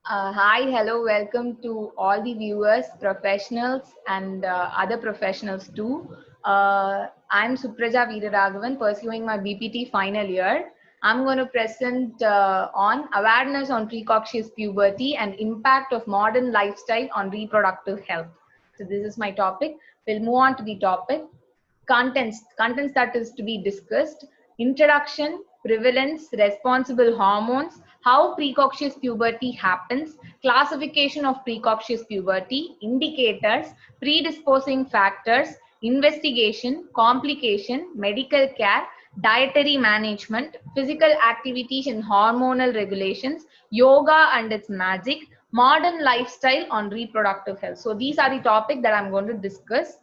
Hi, hello, welcome to all the viewers, professionals, and other professionals too. I'm Supraja Veeraraghavan, pursuing my BPT final year. I'm going to present on awareness on precocious puberty and impact of modern lifestyle on reproductive health. So this is my topic. We'll move on to the topic. Contents that is to be discussed: introduction, prevalence, responsible hormones, how precocious puberty happens, classification of precocious puberty, indicators, predisposing factors, investigation, complication, medical care, dietary management, physical activities and hormonal regulations, yoga and its magic, modern lifestyle on reproductive health. So these are the topics that I'm going to discuss.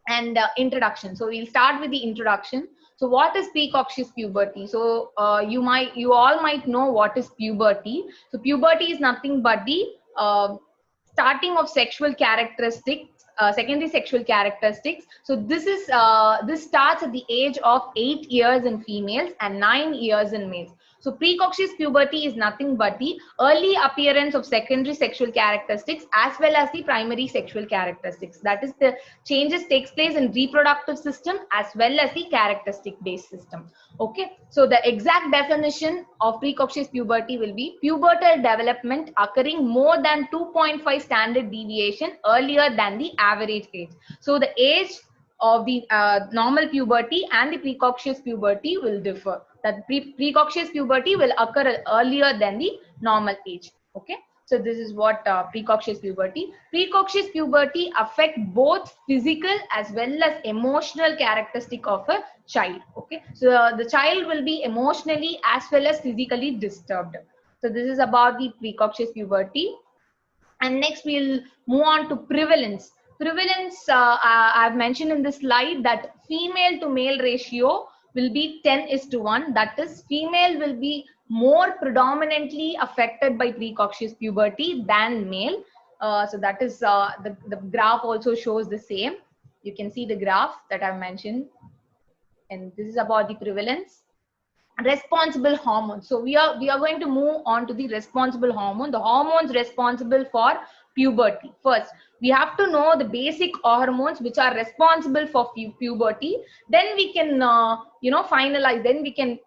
And introduction. So we'll start with the introduction. So what is precocious puberty? So you all might know what is puberty. So puberty is nothing but the starting of sexual characteristics, secondary sexual characteristics. So this starts at the age of 8 years in females and 9 years in males. So precocious puberty is nothing but the early appearance of secondary sexual characteristics as well as the primary sexual characteristics. That is, the changes takes place in reproductive system as well as the characteristic based system. Okay, so the exact definition of precocious puberty will be pubertal development occurring more than 2.5 standard deviation earlier than the average age. So the age of the normal puberty and the precocious puberty will differ. That precocious puberty will occur earlier than the normal age. Okay, so this is what precocious puberty. Precocious puberty affect both physical as well as emotional characteristic of a child. Okay, so the child will be emotionally as well as physically disturbed. So this is about the precocious puberty. And next we'll move on to prevalence. I've mentioned in this slide that female to male ratio will be 10:1. That is, female will be more predominantly affected by precocious puberty than male. So that is the graph also shows the same. You can see the graph that I've mentioned, and this is about the prevalence. Responsible hormone. So we are going to move on to the responsible hormone, the hormones responsible for puberty. First we have to know the basic hormones which are responsible for puberty. Then we can finalize, then we can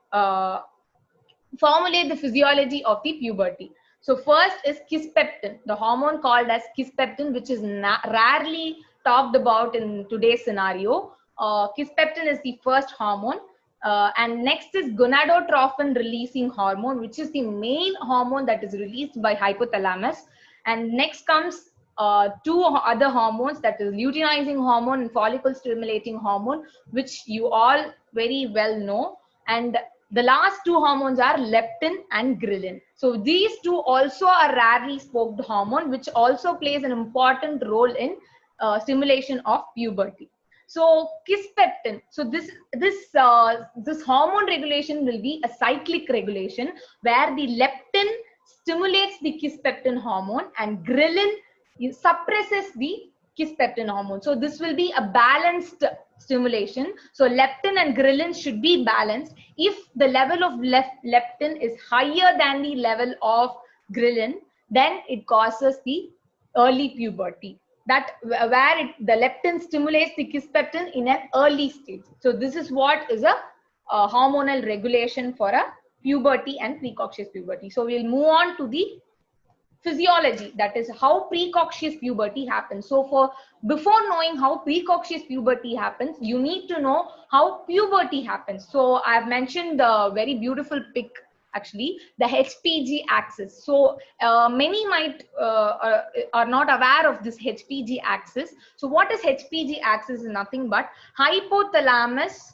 formulate the physiology of the puberty. So first is kisspeptin, the hormone called as kisspeptin, which is rarely talked about in today's scenario. Kisspeptin is the first hormone. And next is gonadotrophin releasing hormone, which is the main hormone that is released by hypothalamus. And next comes two other hormones, that is luteinizing hormone and follicle stimulating hormone, which you all very well know. And the last two hormones are leptin and ghrelin. So these two also are rarely spoken hormone, which also plays an important role in stimulation of puberty. So kisspeptin. So this hormone regulation will be a cyclic regulation where the leptin stimulates the kisspeptin hormone and ghrelin suppresses the kisspeptin hormone. So this will be a balanced stimulation. So leptin and ghrelin should be balanced. If the level of leptin is higher than the level of ghrelin, then it causes the early puberty. That where the leptin stimulates the kisspeptin in an early stage. So this is what is a hormonal regulation for a puberty and precocious puberty. So we'll move on to the physiology, that is how precocious puberty happens. So before knowing how precocious puberty happens, you need to know how puberty happens. So I've mentioned the very beautiful pic, actually, the HPG axis. So many might are not aware of this HPG axis. So what is HPG axis? Is nothing but hypothalamus,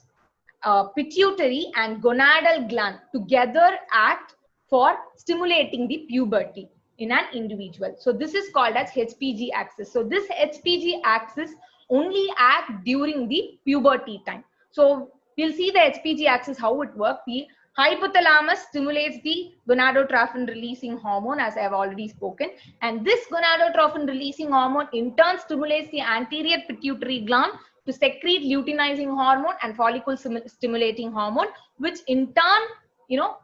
pituitary and gonadal gland together act for stimulating the puberty in an individual. So this is called as HPG axis. So this HPG axis only act during the puberty time. So we'll see the HPG axis, how it works. The hypothalamus stimulates the gonadotrophin releasing hormone, as I have already spoken, and this gonadotrophin releasing hormone in turn stimulates the anterior pituitary gland to secrete luteinizing hormone and follicle stimulating hormone, which in turn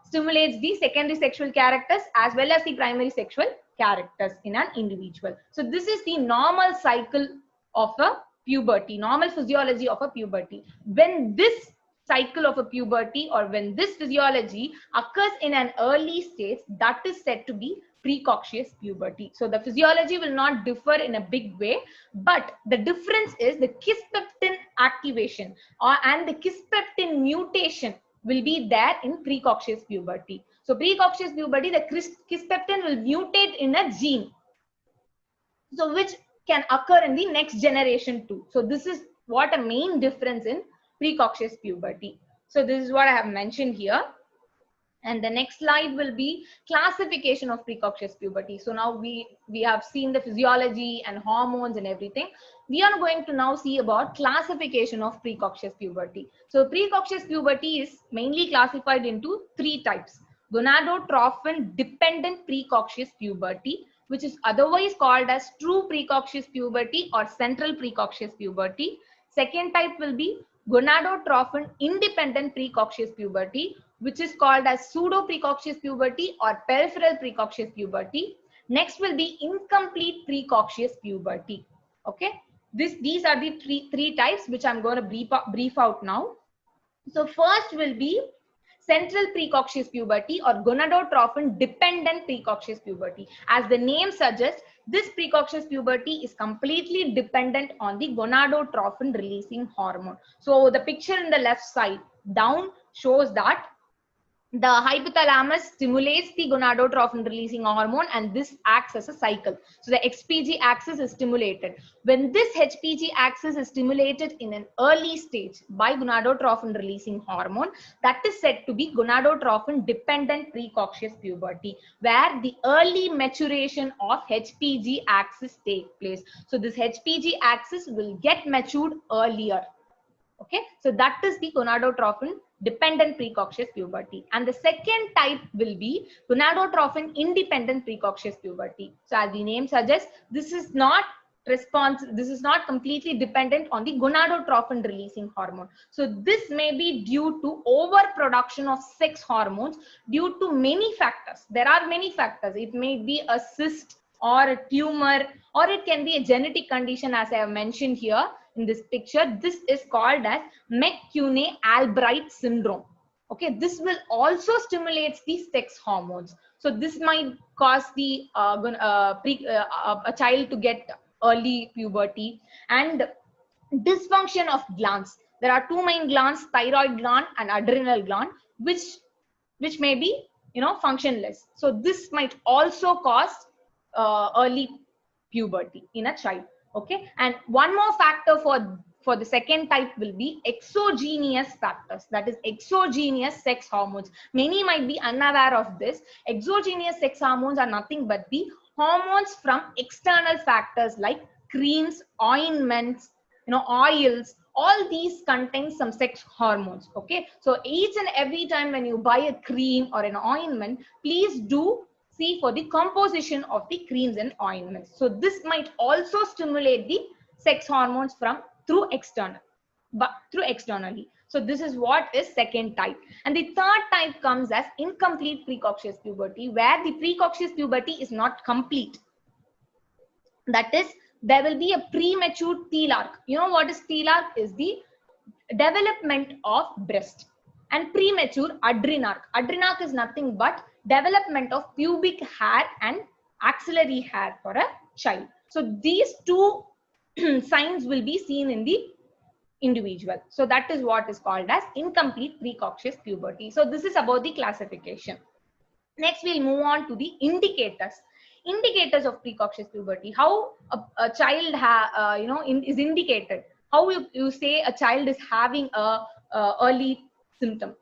stimulates the secondary sexual characters as well as the primary sexual characters in an individual. So this is the normal cycle of a puberty, normal physiology of a puberty. When this cycle of a puberty or when this physiology occurs in an early stage, that is said to be precocious puberty. So the physiology will not differ in a big way, but the difference is the kisspeptin activation and the kisspeptin mutation will be there in precocious puberty. So precocious puberty, the kisspeptin will mutate in a gene, so which can occur in the next generation too. So this is what a main difference in precocious puberty. So this is what I have mentioned here. And the next slide will be classification of precocious puberty. So now we have seen the physiology and hormones and everything. We are going to now see about classification of precocious puberty. So precocious puberty is mainly classified into 3 types. Gonadotrophin dependent precocious puberty, which is otherwise called as true precocious puberty or central precocious puberty. Second type will be gonadotrophin independent precocious puberty, which is called as pseudo precocious puberty or peripheral precocious puberty. Next will be incomplete precocious puberty. Okay, these are the three types which I'm going to brief out now. So first will be central precocious puberty or gonadotrophin dependent precocious puberty. As the name suggests, this precocious puberty is completely dependent on the gonadotrophin releasing hormone. So the picture in the left side down shows that the hypothalamus stimulates the gonadotrophin releasing hormone, and this acts as a cycle. So the HPG axis is stimulated. When this HPG axis is stimulated in an early stage by gonadotrophin releasing hormone, that is said to be gonadotrophin dependent precocious puberty, where the early maturation of HPG axis takes place. So this HPG axis will get matured earlier. Okay, so that is the gonadotrophin dependent precocious puberty. And the second type will be gonadotrophin independent precocious puberty. So as the name suggests, this is not completely dependent on the gonadotrophin releasing hormone. So this may be due to overproduction of sex hormones due to many factors. There are many factors. It may be a cyst or a tumor, or it can be a genetic condition, as I have mentioned here in this picture. This is called as McCune-Albright syndrome. Okay, this will also stimulate the sex hormones. So this might cause the a child to get early puberty. And dysfunction of glands. There are 2 main glands, thyroid gland and adrenal gland, which may be functionless. So this might also cause early puberty in a child. Okay, and one more factor for the second type will be exogenous factors, that is exogenous sex hormones. Many might be unaware of this. Exogenous sex hormones are nothing but the hormones from external factors like creams, ointments, oils. All these contain some sex hormones. Okay, so each and every time when you buy a cream or an ointment, please do see for the composition of the creams and ointments. So this might also stimulate the sex hormones through externally. So this is what is second type. And the third type comes as incomplete precocious puberty, where the precocious puberty is not complete. That is, there will be a premature telarch. You know what is telarch? Is the development of breast. And premature adrenarche. Adrenarche is nothing but development of pubic hair and axillary hair for a child. So these 2 signs will be seen in the individual. So that is what is called as incomplete precocious puberty. So this is about the classification. Next, we'll move on to the indicators. Indicators of precocious puberty. How a child is indicated. How you say a child is having a early symptom,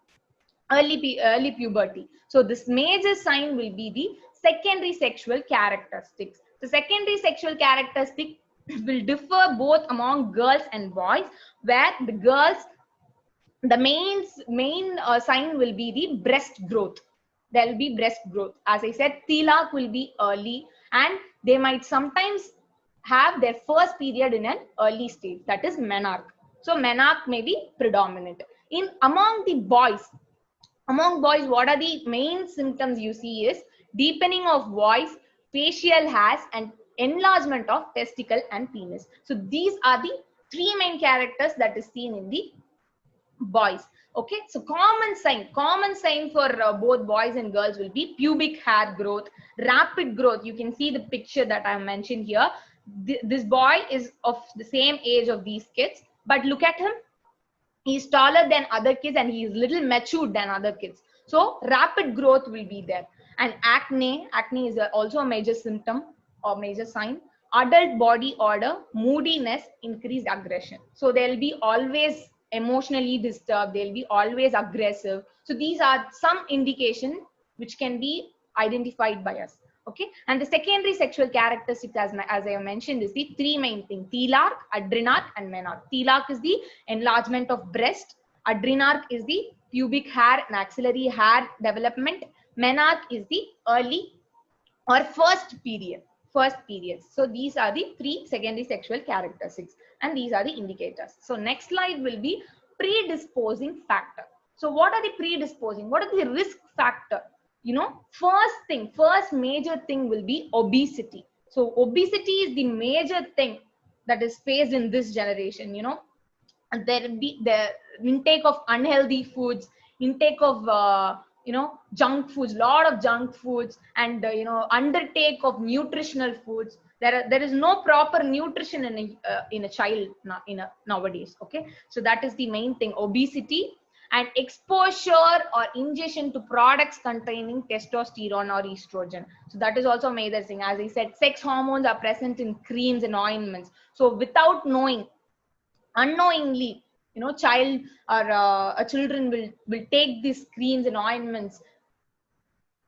early puberty. So this major sign will be the secondary sexual characteristics. The secondary sexual characteristics will differ both among girls and boys, where the girls, the main sign will be the breast growth. There will be breast growth. As I said, telarch will be early, and they might sometimes have their first period in an early stage, that is menarche. So menarche may be predominant. Among the boys, Among boys, what are the main symptoms you see is deepening of voice, facial hairs, and enlargement of testicle and penis. So these are the three main characters that is seen in the boys. Okay, so common sign for both boys and girls will be pubic hair growth, rapid growth. You can see the picture that I mentioned here. This boy is of the same age of these kids, but look at him. He's taller than other kids and he is little matured than other kids. So rapid growth will be there. And acne is also a major symptom or major sign. Adult body odor, moodiness, increased aggression. So they'll be always emotionally disturbed, they'll be always aggressive. So these are some indication which can be identified by us. Okay, and the secondary sexual characteristics, as I mentioned, is the three main things: telarch, adrenarche, and menarche. Telarch is the enlargement of breast. Adrenarche is the pubic hair and axillary hair development. Menarche is the early or first period. So these are the three secondary sexual characteristics, and these are the indicators. So next slide will be predisposing factor. So what are the predisposing? What are the risk factor? First major thing will be obesity. So obesity is the major thing that is faced in this generation. And there will be the intake of unhealthy foods, intake of junk foods, lot of junk foods, and undertake of nutritional foods. There is no proper nutrition in a child nowadays. Okay, so that is the main thing: obesity. And exposure or ingestion to products containing testosterone or estrogen. So that is also a major thing. As I said, sex hormones are present in creams and ointments. So without knowing, unknowingly, child or children will take these creams and ointments.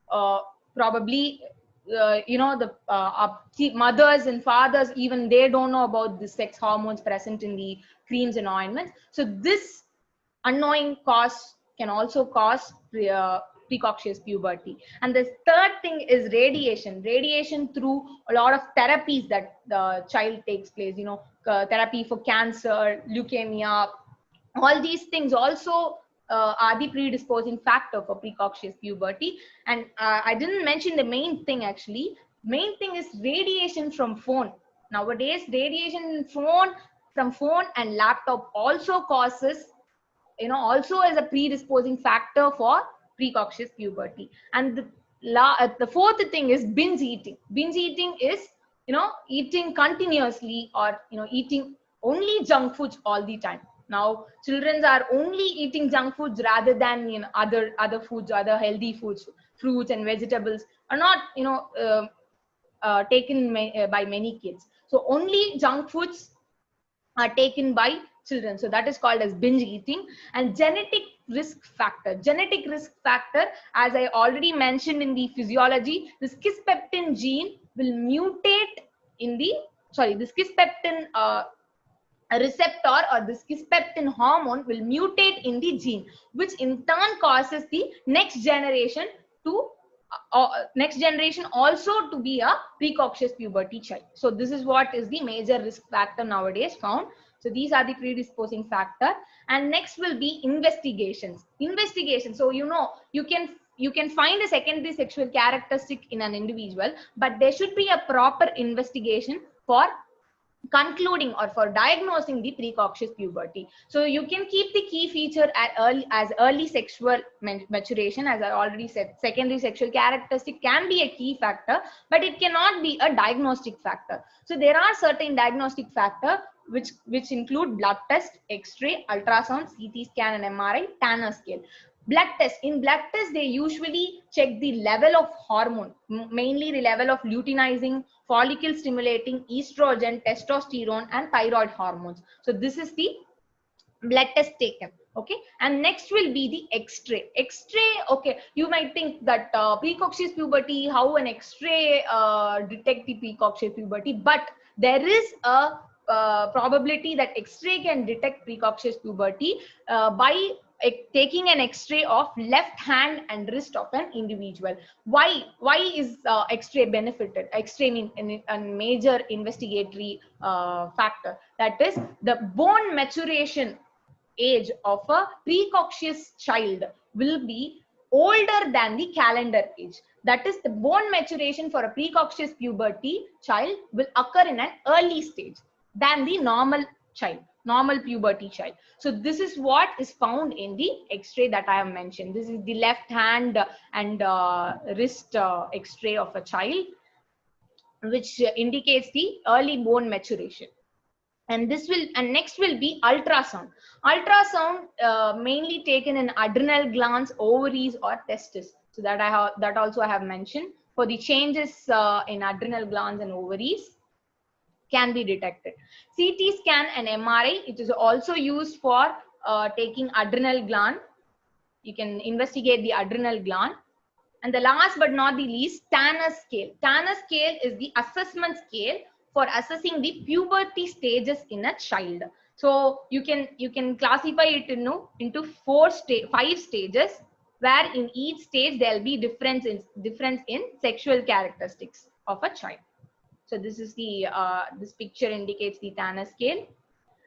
Probably the mothers and fathers, even they don't know about the sex hormones present in the creams and ointments. So this unknowing cause can also cause precocious puberty. And the third thing is radiation through a lot of therapies that the child takes place, therapy for cancer, leukemia. All these things also are the predisposing factor for precocious puberty. And I didn't mention the main thing. Actually, main thing is radiation from phone. Nowadays, radiation from phone and laptop also causes, also as a predisposing factor for precocious puberty. And the fourth thing is binge eating. Binge eating is, eating continuously, or, eating only junk foods all the time. Now, children are only eating junk foods rather than, other foods, other healthy foods, fruits and vegetables are not, taken by many kids. So only junk foods are taken by children. So that is called as binge eating. And genetic risk factor, as I already mentioned in the physiology, the kisspeptin gene will mutate in the kisspeptin receptor, or this kisspeptin hormone will mutate in the gene, which in turn causes the next generation also to be a precocious puberty child. So this is what is the major risk factor nowadays found. So these are the predisposing factor. And next will be investigations. So you can find a secondary sexual characteristic in an individual, but there should be a proper investigation for concluding or for diagnosing the precocious puberty. So you can keep the key feature as early sexual maturation. As I already said, secondary sexual characteristic can be a key factor, but it cannot be a diagnostic factor. So there are certain diagnostic factor which include blood test, X-ray, ultrasound, CT scan, and MRI, Tanner scale. In blood test, they usually check the level of hormone, mainly the level of luteinizing, follicle stimulating, estrogen, testosterone, and thyroid hormones. So this is the blood test taken. Okay, and next will be the X-ray. Okay, you might think that precocious puberty, how an X-ray detect the precocious puberty, but there is a probability that X-ray can detect precocious puberty by taking an X-ray of left hand and wrist of an individual. Why is X-ray benefited? X-ray means a major investigatory factor. That is, the bone maturation age of a precocious child will be older than the calendar age. That is, the bone maturation for a precocious puberty child will occur in an early stage than the normal child, normal puberty child. So this is what is found in the X-ray that I have mentioned. This is the left hand and wrist X-ray of a child, which indicates the early bone maturation. And this will, and next will be ultrasound. Ultrasound mainly taken in adrenal glands, ovaries, or testes. So that also I have mentioned for the changes in adrenal glands and ovaries can be detected. CT scan and MRI, it is also used for taking adrenal gland. You can investigate the adrenal gland. And the last but not the least, Tanner scale. Tanner scale is the assessment scale for assessing the puberty stages in a child. So you can classify it into 5 stages, where in each stage there will be difference in sexual characteristics of a child. So this is the this picture indicates the Tanner scale,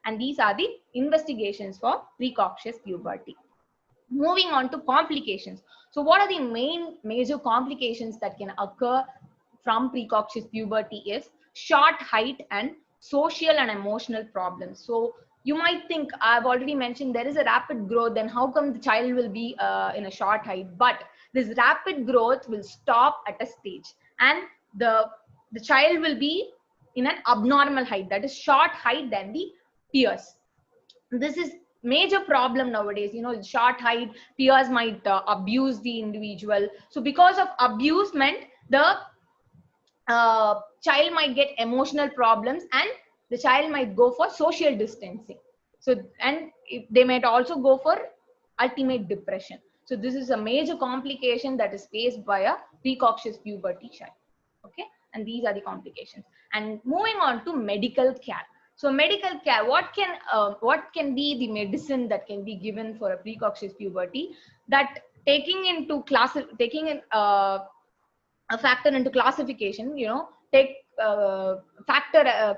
and these are the investigations for precocious puberty. Moving on to complications. So what are the major complications that can occur from precocious puberty is short height and social and emotional problems. So you might think, I've already mentioned there is a rapid growth, then how come the child will be in a short height? But this rapid growth will stop at a stage, and the child will be in an abnormal height, that is short height than the peers. This is major problem nowadays. Short height, peers might abuse the individual. So because of abusement, the child might get emotional problems, and the child might go for social distancing. So, and they might also go for ultimate depression. So this is a major complication that is faced by a precocious puberty child. Okay, and these are the complications. And moving on to medical care. So medical care, what can be the medicine that can be given for a precocious puberty? That taking a factor into classification, take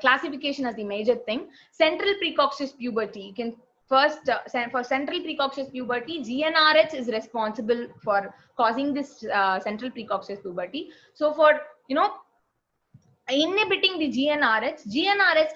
classification as the major thing. Central precocious puberty, you can first for central precocious puberty, GnRH is responsible for causing this central precocious puberty. So for inhibiting the GnRH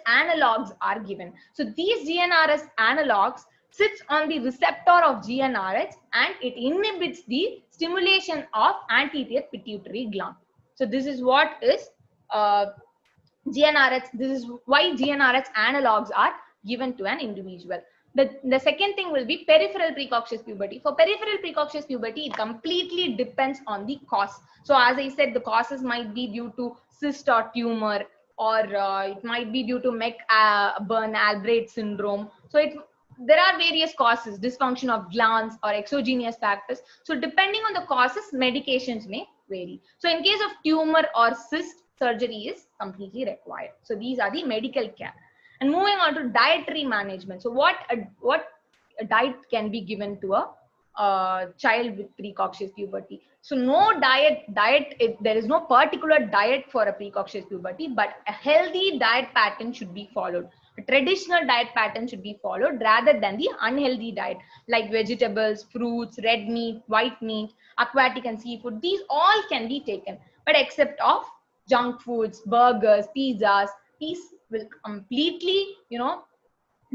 analogs are given. So these GnRH analogs sits on the receptor of GnRH, and it inhibits the stimulation of anterior pituitary gland. So this is what is GnRH. This is why GnRH analogs are given to an individual. The second thing will be peripheral precocious puberty. For peripheral precocious puberty, it completely depends on the cause. So as I said, the causes might be due to cyst or tumor, or it might be due to McBurn-Albright syndrome. So there are various causes, dysfunction of glands or exogenous factors. So depending on the causes, medications may vary. So in case of tumor or cyst, surgery is completely required. So these are the medical care. And moving on to dietary management. So what a diet can be given to a child with precocious puberty? So no diet, there is no particular diet for a precocious puberty, but a healthy diet pattern should be followed. A traditional diet pattern should be followed rather than the unhealthy diet, like vegetables, fruits, red meat, white meat, aquatic and seafood. These all can be taken, but except of junk foods, burgers, pizzas. These will completely,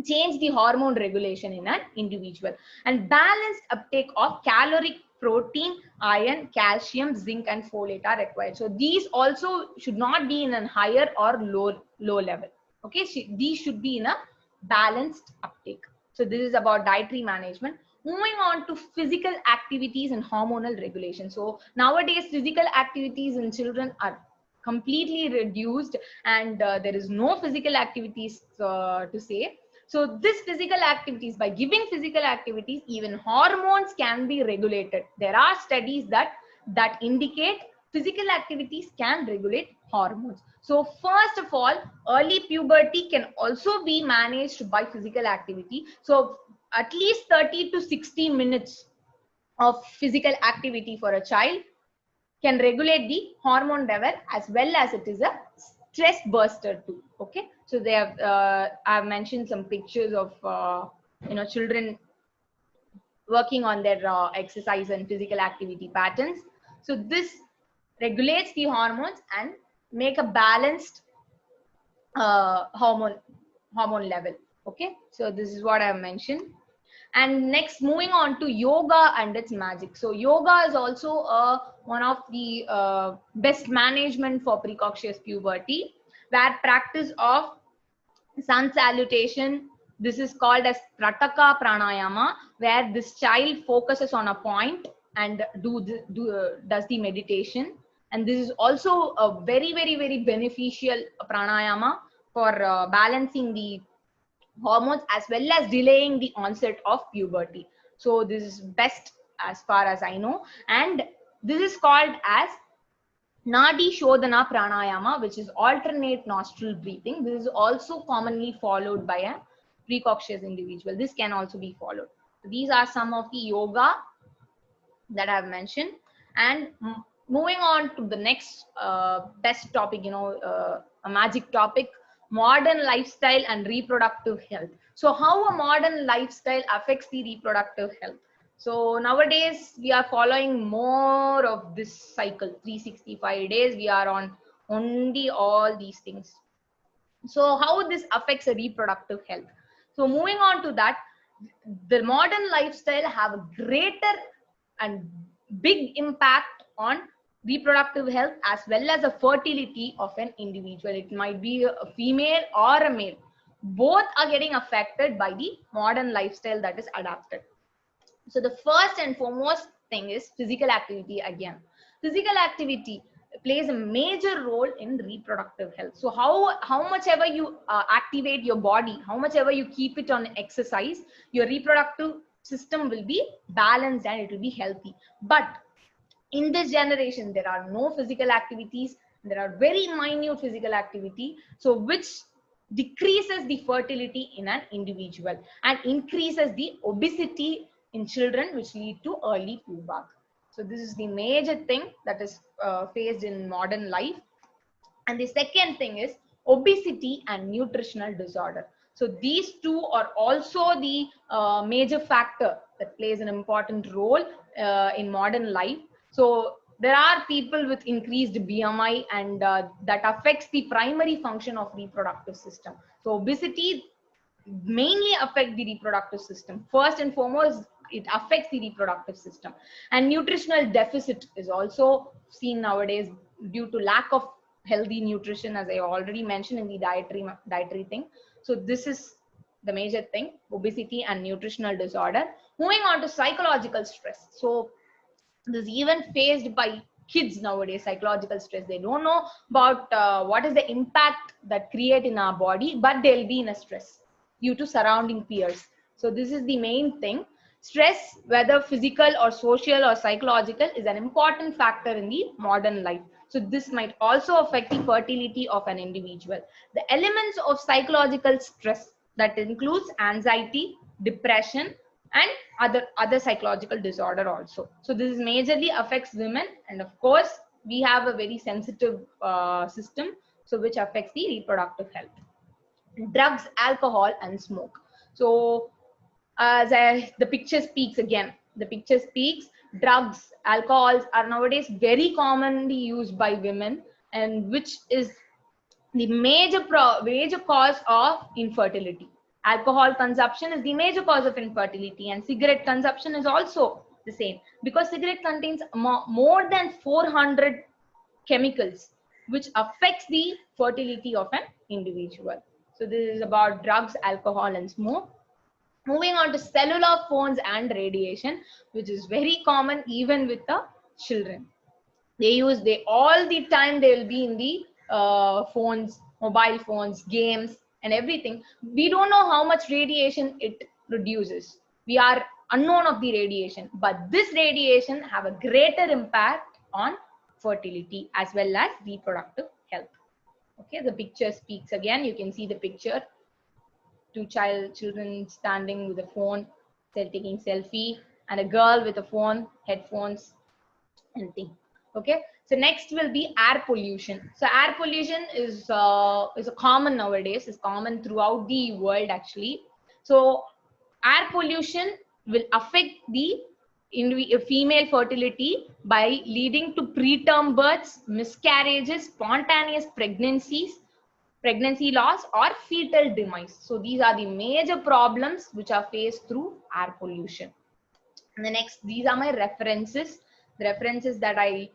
change the hormone regulation in an individual. And balanced uptake of caloric, protein, iron, calcium, zinc, and folate are required. So these also should not be in a higher or low level. Okay, these should be in a balanced uptake. So this is about dietary management. Moving on to physical activities and hormonal regulation. So nowadays, physical activities in children are completely reduced, and there is no physical activities to say. So this physical activities, by giving physical activities, even hormones can be regulated. There are studies that indicate physical activities can regulate hormones. So first of all, early puberty can also be managed by physical activity. So at least 30 to 60 minutes of physical activity for a child can regulate the hormone level, as well as it is a stress buster too. Okay, so they have I've mentioned some pictures of children working on their exercise and physical activity patterns. So this regulates the hormones and make a balanced hormone level. Okay, so this is what I have mentioned. And next, moving on to yoga and its magic. So yoga is also one of the best management for precocious puberty, where practice of sun salutation, this is called as Trataka Pranayama, where this child focuses on a point and does the meditation. And this is also a very, very, very beneficial pranayama for balancing the hormones as well as delaying the onset of puberty. So this is best as far as I know. And this is called as Nadi Shodhana Pranayama, which is alternate nostril breathing. This is also commonly followed by a precocious individual. This can also be followed. These are some of the yoga that I've mentioned. And moving on to the next best topic, a magic topic, modern lifestyle and reproductive health. So how a modern lifestyle affects the reproductive health? So nowadays we are following more of this cycle, 365 days we are on only all these things. So how this affects the reproductive health? So moving on to that, the modern lifestyle have a greater and big impact on reproductive health as well as the fertility of an individual. It might be a female or a male. Both are getting affected by the modern lifestyle that is adapted. So the first and foremost thing is physical activity again. Physical activity plays a major role in reproductive health. So how much ever you activate your body, how much ever you keep it on exercise, your reproductive system will be balanced and it will be healthy. But in this generation, there are no physical activities. There are very minute physical activity, so which decreases the fertility in an individual and increases the obesity in children, which lead to early puberty. So this is the major thing that is faced in modern life. And the second thing is obesity and nutritional disorder. So these two are also the major factor that plays an important role in modern life. So there are people with increased BMI and that affects the primary function of reproductive system. So obesity mainly affect the reproductive system. First and foremost, it affects the reproductive system. And nutritional deficit is also seen nowadays due to lack of healthy nutrition, as I already mentioned in the dietary thing. So this is the major thing, obesity and nutritional disorder. Moving on to psychological stress. So this is even faced by kids nowadays, psychological stress. They don't know about what is the impact that create in our body, but they'll be in a stress due to surrounding peers. So this is the main thing. Stress, whether physical or social or psychological, is an important factor in the modern life. So this might also affect the fertility of an individual. The elements of psychological stress that includes anxiety, depression, and other psychological disorder also. So this majorly affects women, and of course we have a very sensitive system, so which affects the reproductive health. Drugs, alcohol, and smoke. So the picture speaks again. The picture speaks. Drugs, alcohols are nowadays very commonly used by women, and which is the major cause of infertility. Alcohol consumption is the major cause of infertility, and cigarette consumption is also the same, because cigarette contains more than 400 chemicals which affects the fertility of an individual. So this is about drugs, alcohol, and smoke. Moving on to cellular phones and radiation, which is very common even with the children. They all the time they will be in the phones, mobile phones, games, and everything. We don't know how much radiation it produces. We are unknown of the radiation, but this radiation have a greater impact on fertility as well as reproductive health. Okay, the picture speaks again. You can see the picture. Two children standing with a phone, they're taking selfie, and a girl with a phone, headphones, and thing. Okay, so next will be air pollution. So air pollution is a common nowadays, is common throughout the world actually. So air pollution will affect the female fertility by leading to preterm births, miscarriages, spontaneous pregnancies, pregnancy loss, or fetal demise. So these are the major problems which are faced through air pollution. And the next, these are my references, the references that I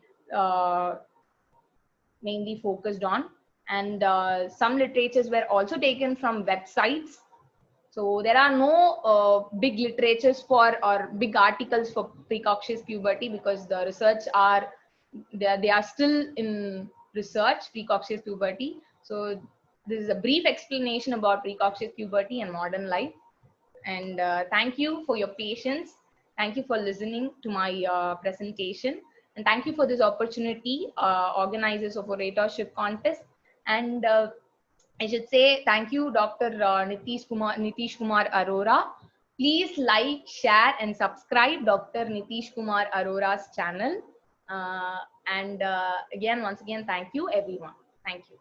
mainly focused on. And some literatures were also taken from websites. So there are no big literatures for or big articles for precocious puberty, because the research are they are still in research, precocious puberty. So this is a brief explanation about precocious puberty and modern life. And thank you for your patience. Thank you for listening to my presentation. And thank you for this opportunity, organizers of oratorship contest. And I should say thank you, Dr. Nitish Kumar Arora. Please like, share, and subscribe Dr. Nitish Kumar Arora's channel. And again, once again, thank you, everyone. Thank you.